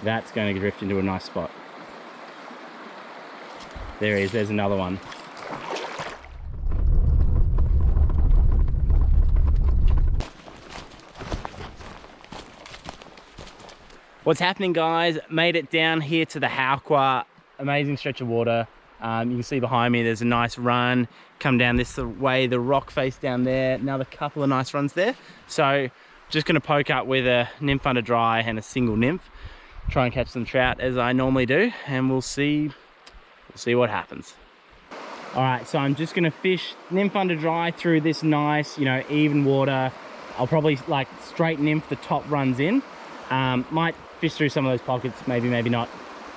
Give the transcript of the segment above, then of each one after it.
That's going to drift into a nice spot. There he is, there's another one. What's happening, guys? Made it down here to the Howqua. Amazing stretch of water. You can see behind me there's a nice run. Come down this way, the rock face down there. Another couple of nice runs there. So just going to poke up with a nymph under dry and a single nymph. Try and catch some trout as I normally do, and we'll see what happens. All right, so I'm just going to fish nymph under dry through this nice, you know, even water. I'll probably like straight nymph the top runs in. Might fish through some of those pockets, maybe not.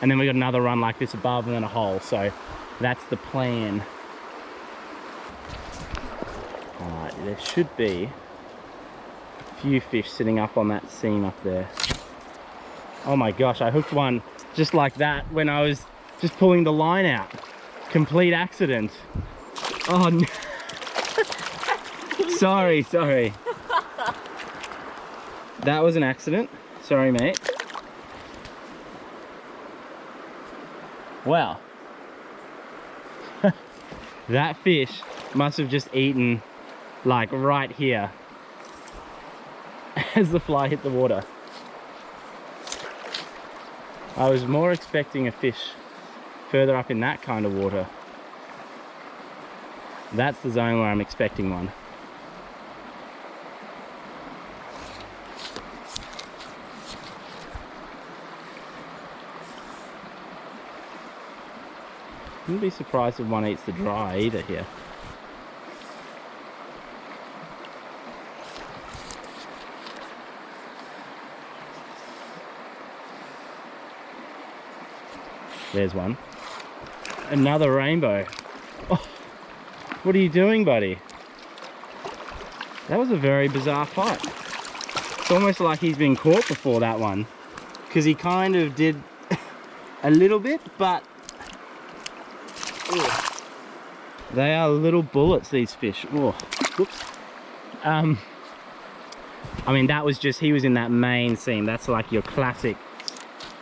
And then we got another run like this above and then a hole. So that's the plan. All right, there should be a few fish sitting up on that seam up there. Oh my gosh, I hooked one just like that when I was just pulling the line out. Complete accident. Oh no. Sorry. That was an accident. Sorry, mate. Wow. That fish must have just eaten like right here as the fly hit the water. I was more expecting a fish further up in that kind of water. That's the zone where I'm expecting one. Wouldn't be surprised if one eats the dry either here. There's one. Another rainbow. Oh, what are you doing, buddy? That was a very bizarre fight. It's almost like he's been caught before, that one. Because he kind of did a little bit, but they are little bullets, these fish. Oh, whoops. I mean, that was just, he was in that main seam. That's like your classic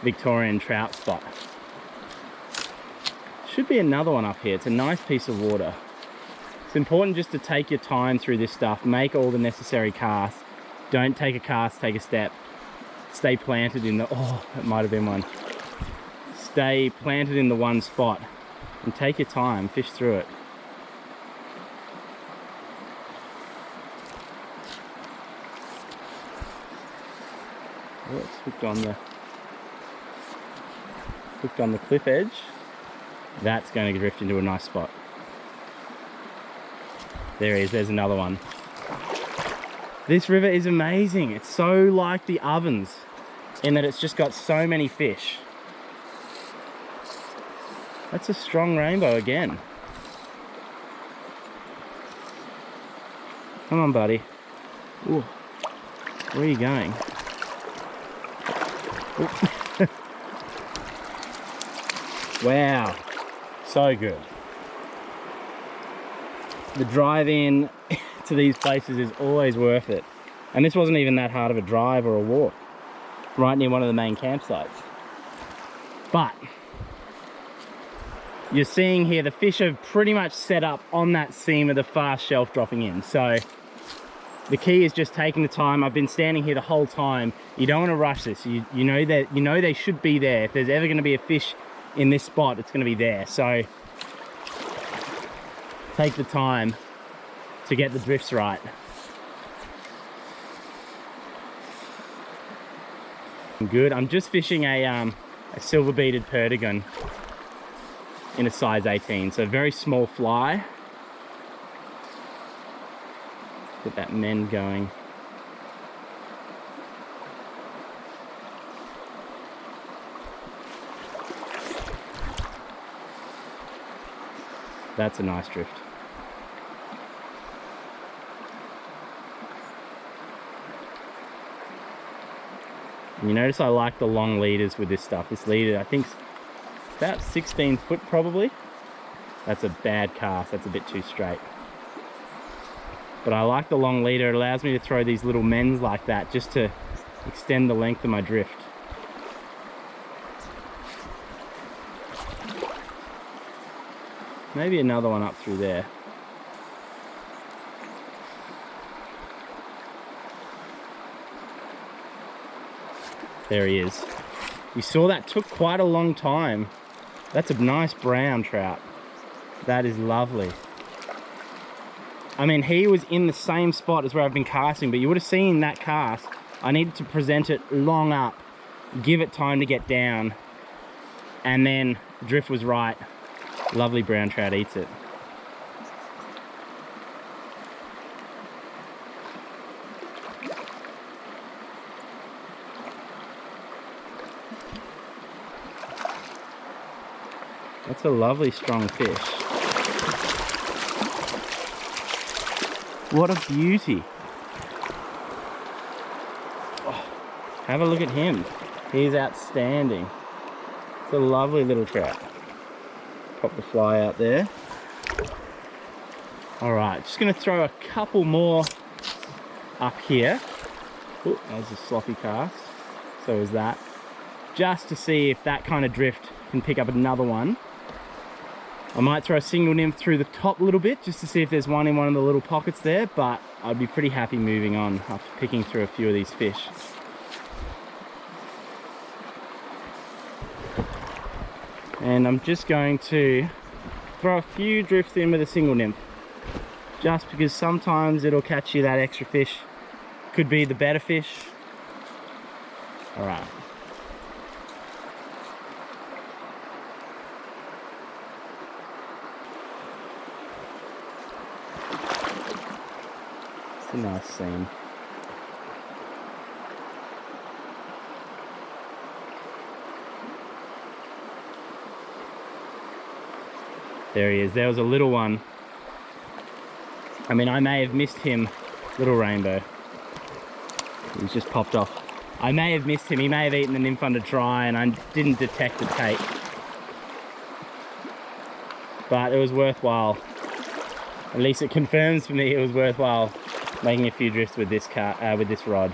Victorian trout spot. Should be another one up here. It's a nice piece of water. It's important just to take your time through this stuff. Make all the necessary casts. Don't take a cast, take a step. Stay planted in the, oh, that might have been one. Stay planted in the one spot and take your time, fish through it. Oh, it's hooked on the cliff edge. That's going to drift into a nice spot. There he is, there's another one. This river is amazing. It's so like the ovens in that it's just got so many fish. That's a strong rainbow again. Come on, buddy. Ooh. Where are you going? Wow. So good. The drive in to these places is always worth it. And this wasn't even that hard of a drive or a walk. Right near one of the main campsites. But you're seeing here the fish are pretty much set up on that seam of the fast shelf dropping in. So the key is just taking the time. I've been standing here the whole time. You don't want to rush this. You know they should be there. If there's ever going to be a fish in this spot, it's going to be there. So take the time to get the drifts right. Good. I'm just fishing a silver beaded perdigon in a size 18, so very small fly. Get that mend going. That's a nice drift. And you notice I like the long leaders with this stuff. This leader, I think, is about 16 foot probably. That's a bad cast, that's a bit too straight. But I like the long leader. It allows me to throw these little mends like that just to extend the length of my drift. Maybe another one up through there. There he is. You saw that took quite a long time. That's a nice brown trout. That is lovely. I mean, he was in the same spot as where I've been casting, but you would have seen that cast. I needed to present it long up, give it time to get down, and then the drift was right. Lovely brown trout eats it. That's a lovely strong fish. What a beauty. Oh, have a look at him. He's outstanding. It's a lovely little trout. Pop the fly out there. All right, just gonna throw a couple more up here. Oh, that was a sloppy cast. So is that. Just to see if that kind of drift can pick up another one. I might throw a single nymph through the top a little bit just to see if there's one in one of the little pockets there, but I'd be pretty happy moving on after picking through a few of these fish. And I'm just going to throw a few drifts in with a single nymph, just because sometimes it'll catch you that extra fish. Could be the better fish. All right. It's a nice scene. There he is. There was a little one. I mean, I may have missed him. Little rainbow. He's just popped off. I may have missed him. He may have eaten the nymph under dry and I didn't detect the tape. But it was worthwhile. At least it confirms for me it was worthwhile making a few drifts with this rod.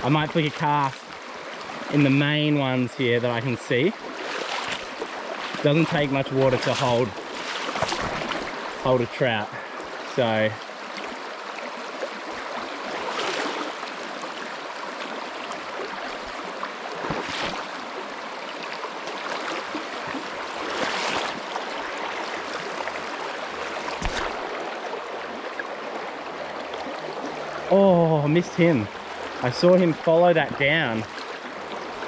I might flick a cast in the main ones here that I can see. Doesn't take much water to hold a trout, so oh, I missed him. I saw him follow that down.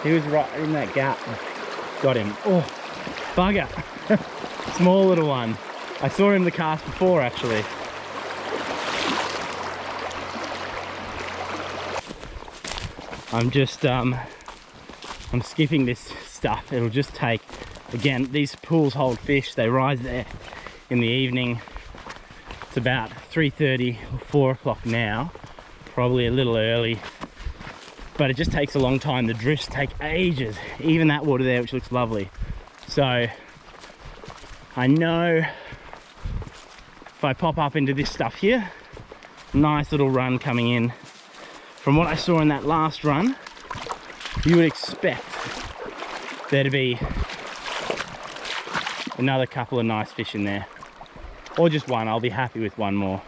He was right in that gap. Got him. Oh, bugger. Small little one. I saw him the cast before actually. I'm just I'm skipping this stuff. It'll just take, again, these pools hold fish. They rise there in the evening. It's about 3:30 or 4 o'clock now. Probably a little early, but it just takes a long time. The drifts take ages, even that water there, which looks lovely. So I know if I pop up into this stuff here, nice little run coming in. From what I saw in that last run, you would expect there to be another couple of nice fish in there, or just one. I'll be happy with one more.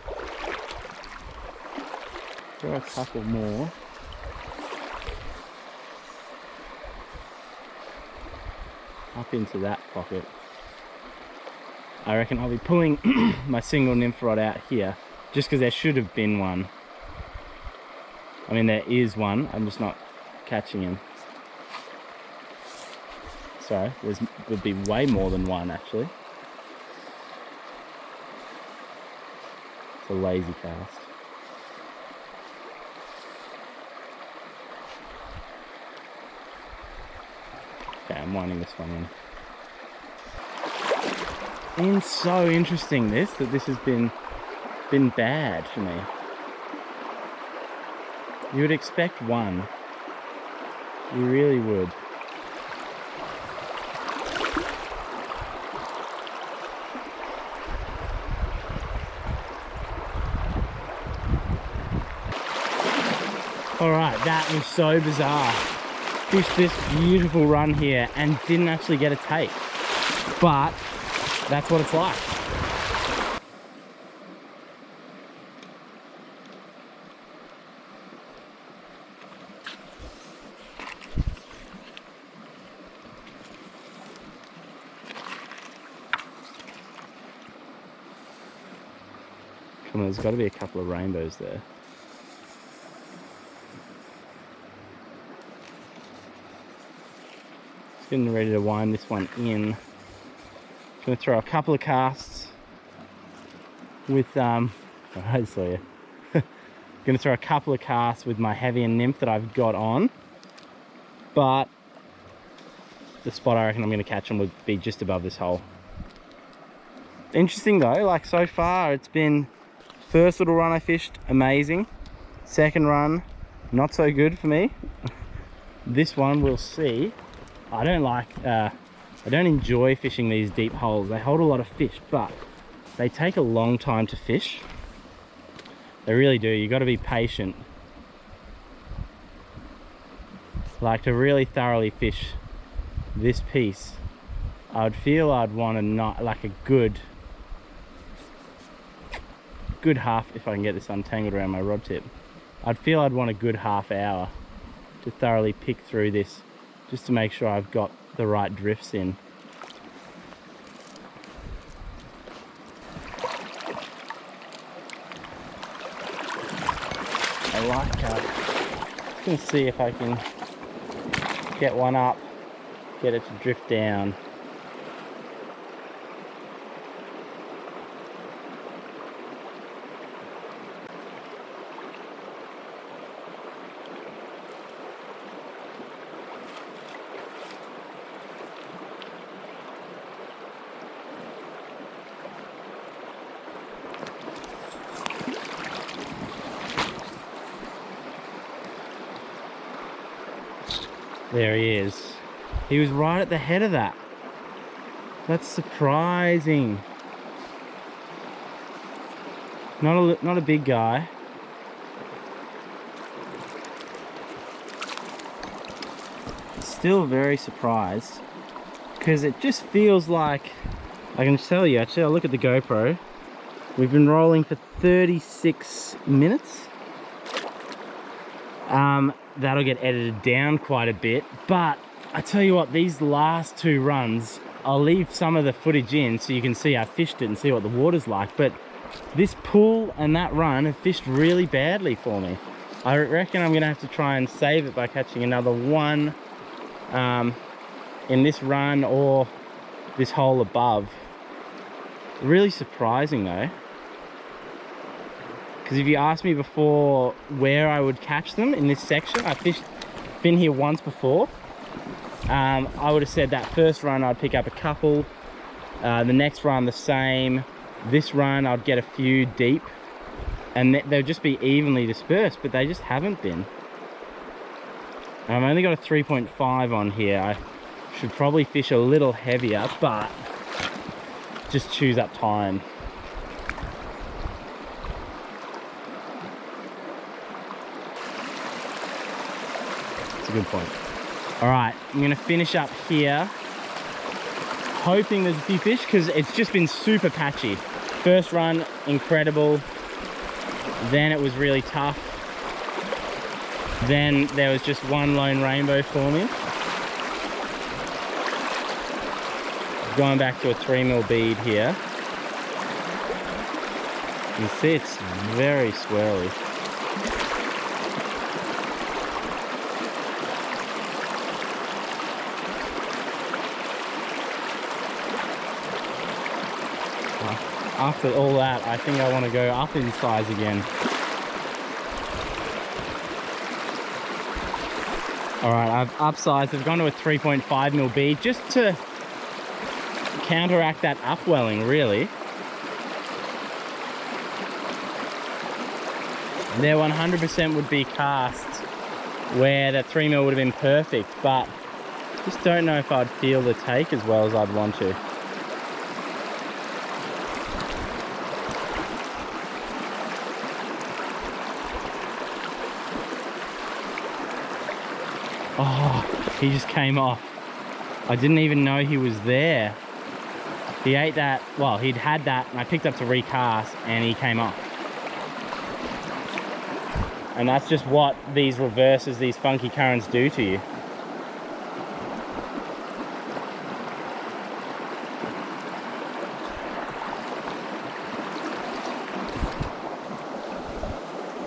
Throw a couple more. Up into that pocket. I reckon I'll be pulling my single nymph rod out here, just because there should have been one. I mean, there is one, I'm just not catching him. Sorry, there'd be way more than one actually. It's a lazy cast. Okay, I'm winding this one in. It's so interesting that this has been bad for me. You would expect one. You really would. Alright, that was so bizarre. Fished this beautiful run here and didn't actually get a take. But that's what it's like. Come on, there's got to be a couple of rainbows there. Just getting ready to wind this one in. Gonna throw a couple of casts with oh, I saw you. Gonna throw a couple of casts with my heavier nymph that I've got on, but the spot I reckon I'm gonna catch them would be just above this hole. Interesting though, like so far it's been first little run I fished, amazing. Second run, not so good for me. This one we'll see. I don't enjoy fishing these deep holes. They hold a lot of fish, but they take a long time to fish. They really do. You got to be patient. Like, to really thoroughly fish this piece, I'd feel I'd want like a good half, if I can get this untangled around my rod tip. I'd feel I'd want a good half hour to thoroughly pick through this, just to make sure I've got the right drifts in. I like just gonna see if I can get one up, get it to drift down. There he is. He was right at the head of that. That's surprising. Not a big guy. Still very surprised, because it just feels like, I can tell you, actually I'll look at the GoPro. We've been rolling for 36 minutes. That'll get edited down quite a bit, but I tell you what, these last two runs, I'll leave some of the footage in so you can see I fished it and see what the water's like, but this pull and that run have fished really badly for me. I reckon I'm gonna have to try and save it by catching another one in this run or this hole above. Really surprising though. Because if you asked me before where I would catch them in this section, been here once before, I would have said that first run I'd pick up a couple, the next run the same, this run I'd get a few deep, and they'll just be evenly dispersed, but they just haven't been. I've only got a 3.5 on here. I should probably fish a little heavier, but just chews up time. Good point. All right, I'm gonna finish up here, hoping there's a few fish, because it's just been super patchy. First run, incredible. Then it was really tough. Then there was just one lone rainbow for me. Going back to a 3mm bead here. You can see it's very swirly. After all that, I think I want to go up in size again. Alright, I've upsized. I've gone to a 3.5mm bead just to counteract that upwelling, really. There 100% would be casts where that 3mm would have been perfect, but just don't know if I'd feel the take as well as I'd want to. Oh, he just came off. I didn't even know he was there. He ate that, well, he'd had that, and I picked up to recast, and he came off. And that's just what these reverses, these funky currents do to you.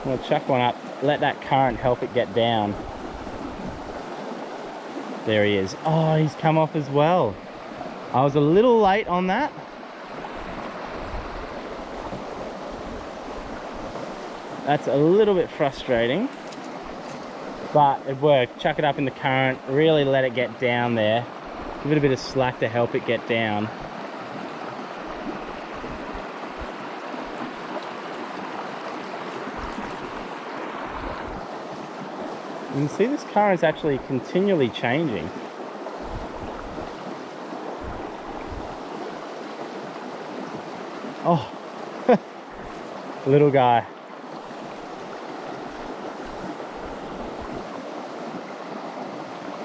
I'm gonna chuck one up, let that current help it get down. There he is. Oh, he's come off as well. I was a little late on that. That's a little bit frustrating, but it worked. Chuck it up in the current, really let it get down there. Give it a bit of slack to help it get down. You can see this current's actually continually changing. Oh, little guy.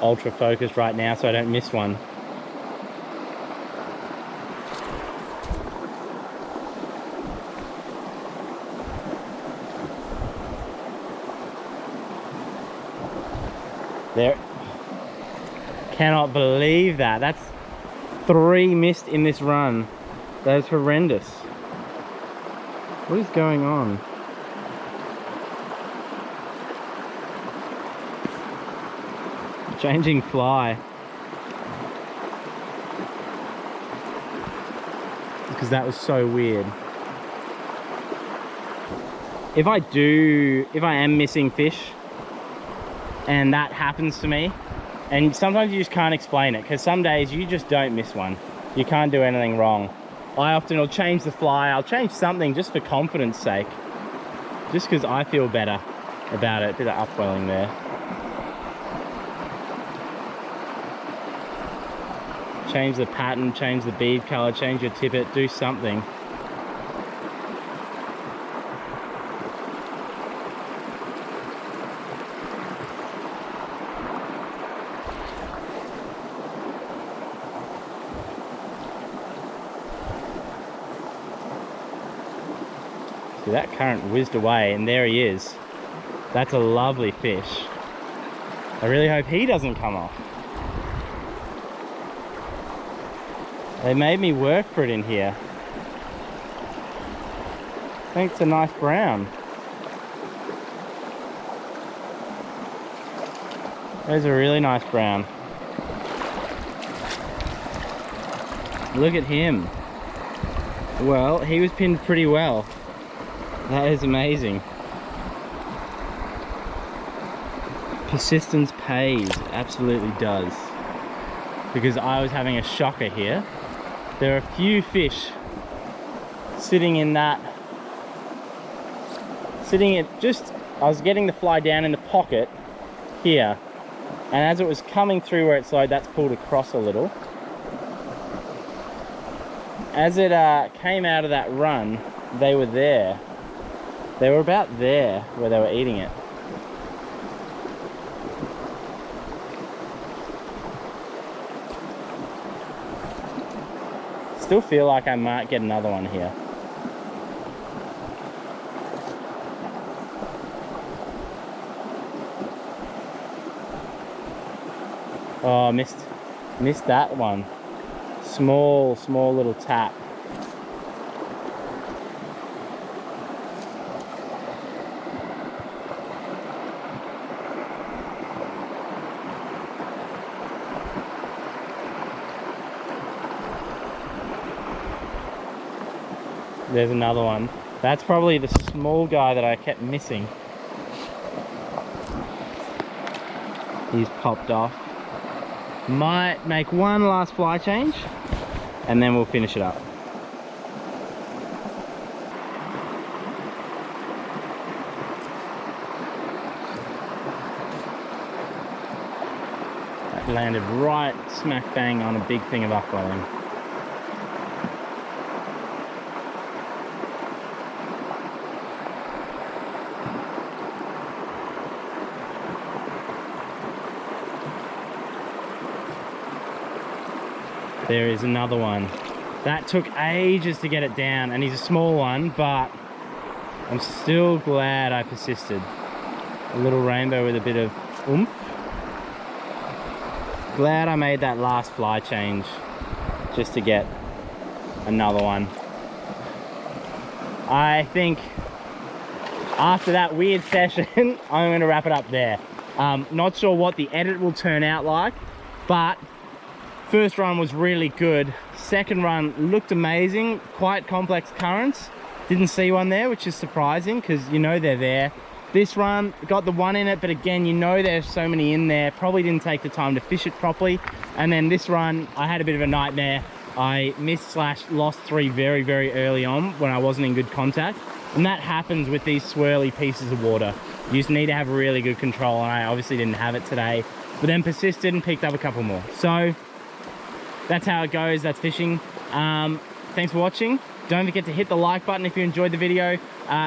Ultra focused right now so I don't miss one. There. Cannot believe that. That's 3 missed in this run. That is horrendous. What is going on? Changing fly. Because that was so weird. If I am missing fish, and that happens to me, and sometimes you just can't explain it, because some days you just don't miss one. You can't do anything wrong. I often will change the fly, I'll change something just for confidence sake. Just because I feel better about it. A bit of upwelling there. Change the pattern, change the bead color, change your tippet, do something. See, that current whizzed away, and there he is. That's a lovely fish. I really hope he doesn't come off. They made me work for it in here. I think it's a nice brown. There's a really nice brown. Look at him. Well, he was pinned pretty well. That is amazing. Persistence pays, absolutely does. Because I was having a shocker here. There are a few fish sitting in that, I was getting the fly down in the pocket here, and as it was coming through where it's low, that's pulled across a little. As it came out of that run, they were there. They were about there where they were eating it. Still feel like I might get another one here. Oh, missed that one. Small little tap. There's another one. That's probably the small guy that I kept missing. He's popped off. Might make one last fly change and then we'll finish it up. That landed right smack bang on a big thing of upwelling. There is another one. That took ages to get it down, and he's a small one, but I'm still glad I persisted. A little rainbow with a bit of oomph. Glad I made that last fly change just to get another one. I think after that weird session, I'm going to wrap it up there. Not sure what the edit will turn out like, but first run was really good. Second run looked amazing. Quite complex currents. Didn't see one there, which is surprising because you know they're there. This run got the one in it, but again, you know there's so many in there. Probably didn't take the time to fish it properly. And then this run, I had a bit of a nightmare. I missed / lost 3 very, very early on when I wasn't in good contact. And that happens with these swirly pieces of water. You just need to have really good control, and I obviously didn't have it today, but then persisted and picked up a couple more. So that's how it goes. That's fishing. Thanks for watching. Don't forget to hit the like button if you enjoyed the video.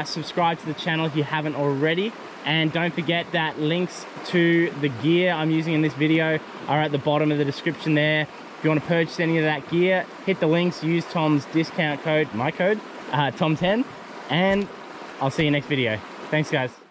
Subscribe to the channel if you haven't already. And don't forget that links to the gear I'm using in this video are at the bottom of the description there. If you want to purchase any of that gear, hit the links, use Tom's discount code, my code, Tom10, and I'll see you next video. Thanks, guys.